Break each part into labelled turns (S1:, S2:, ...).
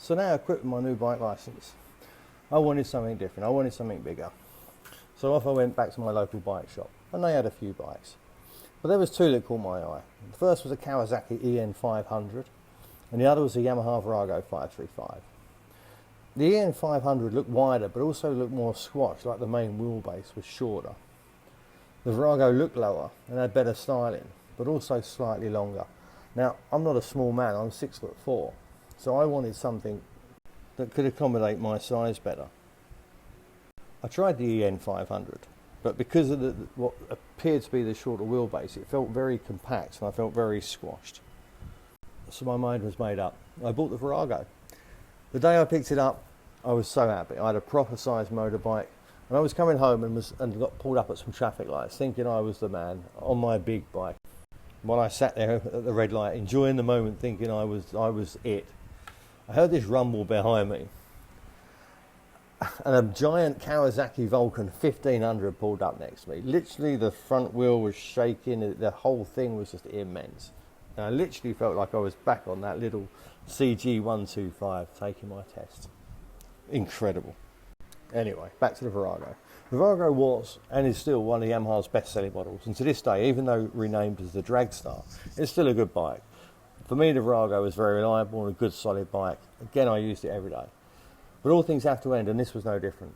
S1: So now, equipped with my new bike licence, I wanted something different, I wanted something bigger. So off I went back to my local bike shop, and they had a few bikes. But there was two that caught my eye. The first was a Kawasaki EN500, and the other was a Yamaha Virago 535. The EN500 looked wider, but also looked more squashed, like the main wheelbase was shorter. The Virago looked lower and had better styling, but also slightly longer. Now, I'm not a small man, I'm 6'4", so I wanted something that could accommodate my size better. I tried the EN500, but because of what appeared to be the shorter wheelbase, it felt very compact and I felt very squashed. So my mind was made up. I bought the Virago. The day I picked it up, I was so happy. I had a proper sized motorbike, and I was coming home and got pulled up at some traffic lights, thinking I was the man on my big bike. While I sat there at the red light, enjoying the moment, thinking I was it, I heard this rumble behind me, and a giant Kawasaki Vulcan 1500 pulled up next to me. Literally, the front wheel was shaking. The whole thing was just immense. And I literally felt like I was back on that little CG125 taking my test. Incredible. Anyway, back to the Virago. The Virago was and is still one of Yamaha's best-selling models, and to this day, even though renamed as the Dragstar, it's still a good bike. For me, the Virago was very reliable and a good solid bike. Again, I used it every day. But all things have to end, and this was no different.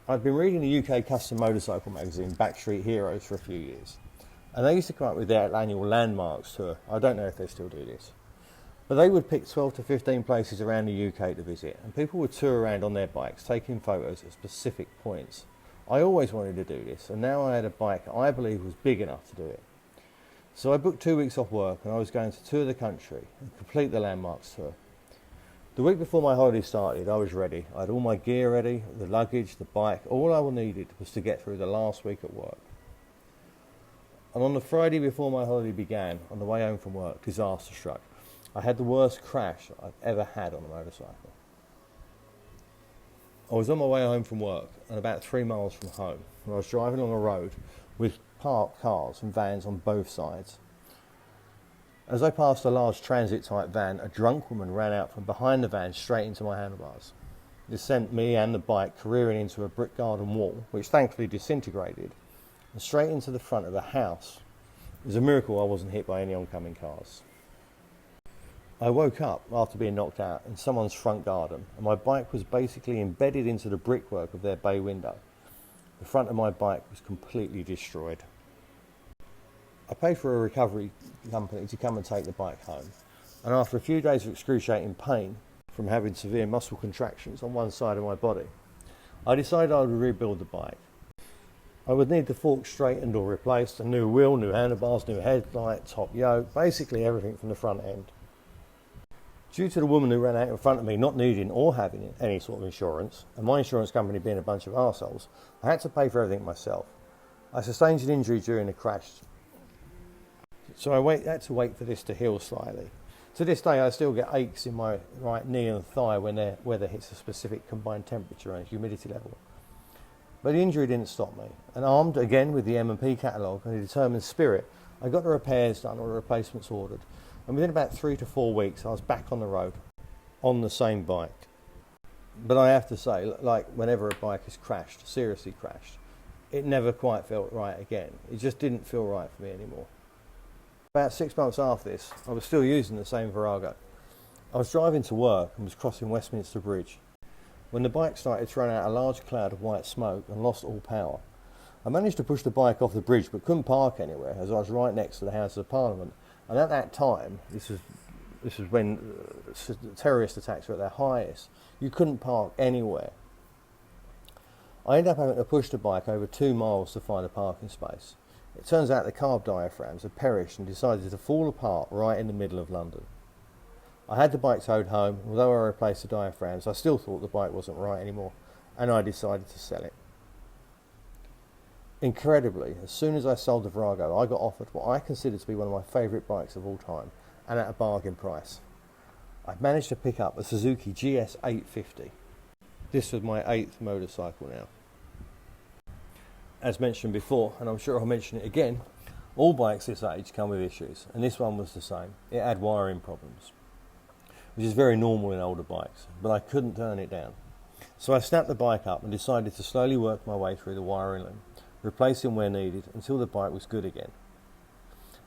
S1: I'd been reading the UK custom motorcycle magazine Backstreet Heroes for a few years, and they used to come up with their annual landmarks tour. I don't know if they still do this. But they would pick 12 to 15 places around the UK to visit, and people would tour around on their bikes, taking photos at specific points. I always wanted to do this, and now I had a bike I believe was big enough to do it. So I booked 2 weeks off work, and I was going to tour the country and complete the landmarks tour. The week before my holiday started, I was ready. I had all my gear ready, the luggage, the bike. All I needed was to get through the last week at work. And on the Friday before my holiday began, on the way home from work, disaster struck. I had the worst crash I've ever had on a motorcycle. I was on my way home from work and about 3 miles from home, and I was driving along a road with parked cars and vans on both sides. As I passed a large transit-type van, a drunk woman ran out from behind the van straight into my handlebars. This sent me and the bike careering into a brick garden wall, which thankfully disintegrated, and straight into the front of a house. It was a miracle I wasn't hit by any oncoming cars. I woke up after being knocked out in someone's front garden, and my bike was basically embedded into the brickwork of their bay window. The front of my bike was completely destroyed. I paid for a recovery company to come and take the bike home, and after a few days of excruciating pain from having severe muscle contractions on one side of my body, I decided I would rebuild the bike. I would need the fork straightened or replaced, a new wheel, new handlebars, new headlight, top yoke, basically everything from the front end. Due to the woman who ran out in front of me not needing or having any sort of insurance, and my insurance company being a bunch of arseholes, I had to pay for everything myself. I sustained an injury during the crash, so I had to wait for this to heal slightly. To this day, I still get aches in my right knee and thigh when the weather hits a specific combined temperature and humidity level. But the injury didn't stop me, and armed again with the M&P catalogue and a determined spirit, I got the repairs done or the replacements ordered, and within about 3 to 4 weeks I was back on the road, on the same bike. But I have to say, like whenever a bike has crashed, seriously crashed, it never quite felt right again. It just didn't feel right for me anymore. About 6 months after this, I was still using the same Virago. I was driving to work and was crossing Westminster Bridge when the bike started throwing out a large cloud of white smoke and lost all power. I managed to push the bike off the bridge but couldn't park anywhere as I was right next to the Houses of Parliament, and at that time, this was when terrorist attacks were at their highest, you couldn't park anywhere. I ended up having to push the bike over 2 miles to find a parking space. It turns out the carb diaphragms had perished and decided to fall apart right in the middle of London. I had the bike towed home. Although I replaced the diaphragms, I still thought the bike wasn't right anymore, and I decided to sell it. Incredibly, as soon as I sold the Virago, I got offered what I consider to be one of my favourite bikes of all time, and at a bargain price. I'd managed to pick up a Suzuki GS850. This was my 8th motorcycle now. As mentioned before, and I'm sure I'll mention it again, all bikes this age come with issues, and this one was the same. It had wiring problems. which is very normal in older bikes, but I couldn't turn it down. So I snapped the bike up and decided to slowly work my way through the wiring loom, replacing where needed until the bike was good again.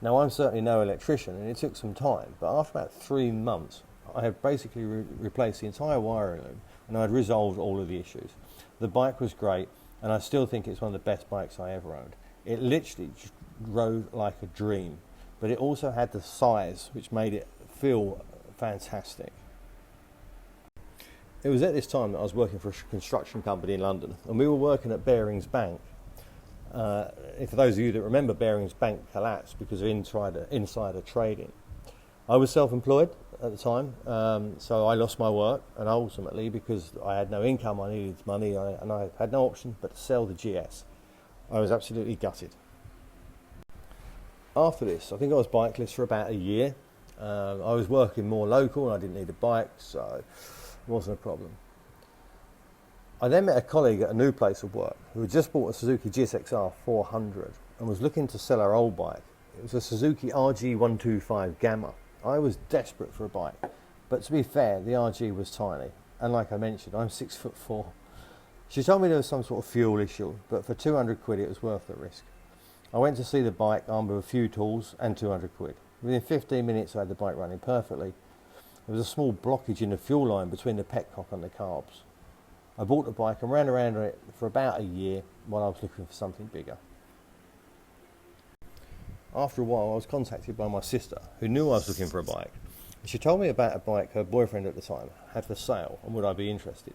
S1: Now, I'm certainly no electrician and it took some time, but after about 3 months I had basically replaced the entire wiring loom and I had resolved all of the issues. The bike was great and I still think it's one of the best bikes I ever owned. It literally just rode like a dream, but it also had the size which made it feel fantastic. It was at this time that I was working for a construction company in London and we were working at Bearings Bank. For those of you that remember, Bearings Bank collapsed because of insider trading. I was self-employed at the time, so I lost my work, and ultimately, because I had no income, I needed money, and I had no option but to sell the GS. I was absolutely gutted. After this, I think I was bikeless for about a year. I was working more local and I didn't need a bike, so it wasn't a problem. I then met a colleague at a new place of work who had just bought a Suzuki GSXR1100 and was looking to sell her old bike. It was a Suzuki RG125 Gamma. I was desperate for a bike, but to be fair, the RG was tiny, and like I mentioned, I'm 6'4". She told me there was some sort of fuel issue, but for 200 quid it was worth the risk. I went to see the bike armed with a few tools and 200 quid. Within 15 minutes I had the bike running perfectly. There was a small blockage in the fuel line between the petcock and the carbs. I bought the bike and ran around on it for about a year while I was looking for something bigger. After a while I was contacted by my sister, who knew I was looking for a bike. She told me about a bike her boyfriend at the time had for sale and would I be interested.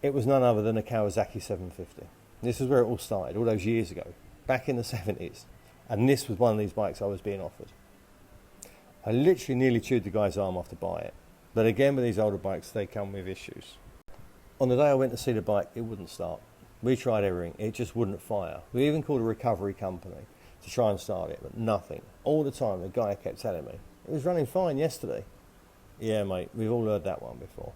S1: It was none other than a Kawasaki 750. This is where it all started, all those years ago, back in the 70s. And this was one of these bikes I was being offered. I literally nearly chewed the guy's arm off to buy it. But again, with these older bikes, they come with issues. On the day I went to see the bike, it wouldn't start. We tried everything, it just wouldn't fire. We even called a recovery company to try and start it, but nothing. All the time the guy kept telling me, it was running fine yesterday. Yeah mate, we've all heard that one before.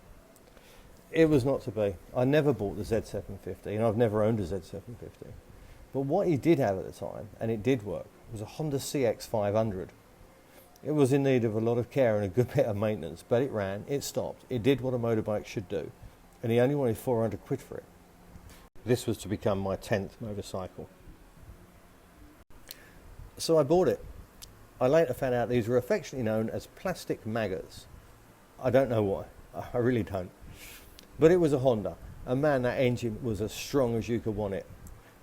S1: It was not to be. I never bought the Z750 and I've never owned a Z750. But what he did have at the time, and it did work, was a Honda CX500. It was in need of a lot of care and a good bit of maintenance, but it ran, it stopped, it did what a motorbike should do. And he only wanted 400 quid for it. This was to become my 10th motorcycle. So I bought it. I later found out these were affectionately known as plastic maggots. I don't know why, I really don't. But it was a Honda, and man, that engine was as strong as you could want it.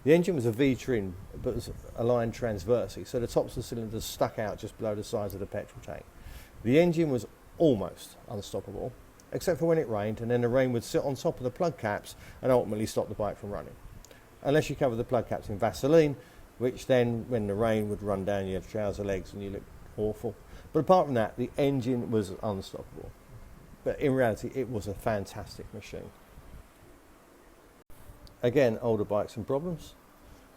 S1: The engine was a V-trim, but was aligned transversely, so the tops of the cylinders stuck out just below the size of the petrol tank. The engine was almost unstoppable, except for when it rained, and then the rain would sit on top of the plug caps and ultimately stop the bike from running. Unless you cover the plug caps in Vaseline, which then, when the rain would run down your trouser legs and you look awful. But apart from that, the engine was unstoppable. But in reality, it was a fantastic machine. Again, older bikes and problems,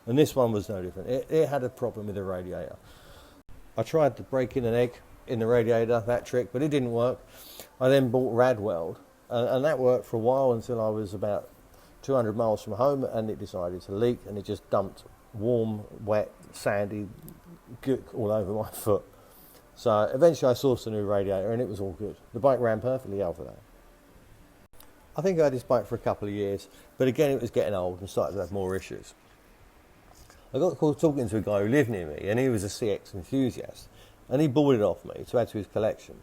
S1: and this one was no different. It had a problem with the radiator. I tried to break in an egg in the radiator, that trick, but it didn't work. I then bought Radweld, and that worked for a while until I was about 200 miles from home, and it decided to leak, and it just dumped warm, wet, sandy gook all over my foot. So eventually I sourced a new radiator, and it was all good. The bike ran perfectly after that. I think I had this bike for a couple of years, but again it was getting old and started to have more issues. I got called talking to a guy who lived near me, and he was a CX enthusiast, and he bought it off me to add to his collection.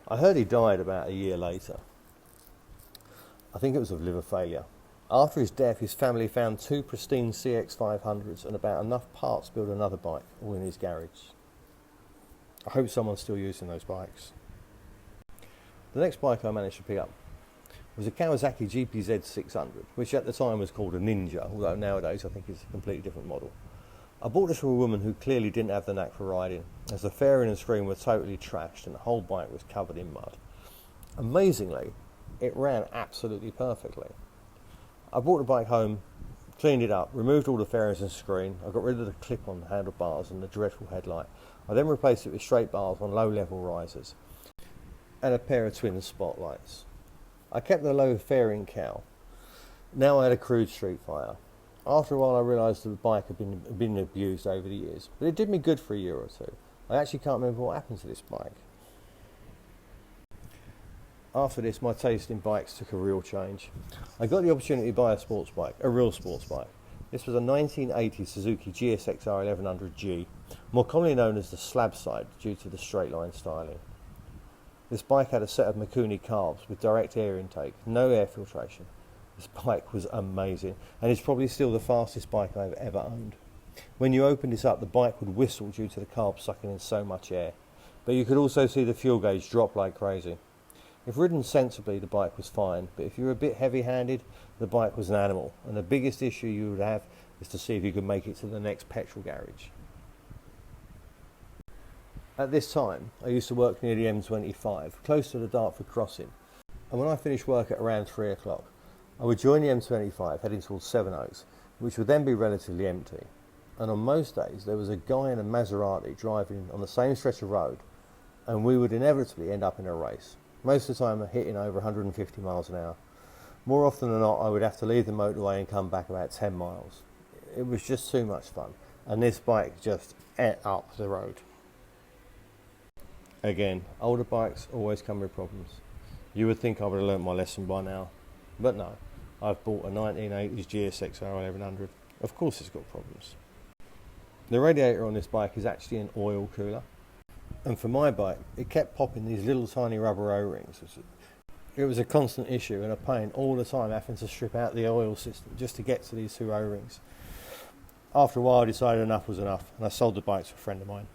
S1: I heard he died about a year later. I think it was of liver failure. After his death, his family found 2 pristine CX500s and about enough parts to build another bike, all in his garage. I hope someone's still using those bikes. The next bike I managed to pick up was a Kawasaki GPZ600, which at the time was called a Ninja, although nowadays I think it's a completely different model. I bought this from a woman who clearly didn't have the knack for riding, as the fairing and screen were totally trashed and the whole bike was covered in mud. Amazingly, it ran absolutely perfectly. I brought the bike home, cleaned it up, removed all the fairings and screen. I got rid of the clip-on handlebars and the dreadful headlight. I then replaced it with straight bars on low-level risers and a pair of twin spotlights. I kept the low fairing cowl. Now I had a crude street fire. After a while I realised the bike had been abused over the years, but it did me good for a year or two. I actually can't remember what happened to this bike. After this, my taste in bikes took a real change. I got the opportunity to buy a sports bike, a real sports bike. This was a 1980 Suzuki GSXR1100G, more commonly known as the slab side due to the straight line styling. This bike had a set of Mikuni carbs with direct air intake, no air filtration. This bike was amazing, and it's probably still the fastest bike I've ever owned. When you opened this up, the bike would whistle due to the carbs sucking in so much air, but you could also see the fuel gauge drop like crazy. If ridden sensibly, the bike was fine, but if you were a bit heavy-handed, the bike was an animal, and the biggest issue you would have is to see if you could make it to the next petrol garage. At this time, I used to work near the M25, close to the Dartford crossing, and when I finished work at around 3 o'clock, I would join the M25 heading towards Sevenoaks, which would then be relatively empty. And on most days, there was a guy in a Maserati driving on the same stretch of road, and we would inevitably end up in a race. Most of the time hitting over 150 miles an hour. More often than not, I would have to leave the motorway and come back about 10 miles. It was just too much fun, and this bike just ate up the road. Again, older bikes always come with problems. You would think I would have learnt my lesson by now, but no. I've bought a 1980s GSXR1100. Of course it's got problems. The radiator on this bike is actually an oil cooler. And for my bike, it kept popping these little tiny rubber O-rings. It was a constant issue and a pain all the time having to strip out the oil system just to get to these two O-rings. After a while I decided enough was enough and I sold the bike to a friend of mine.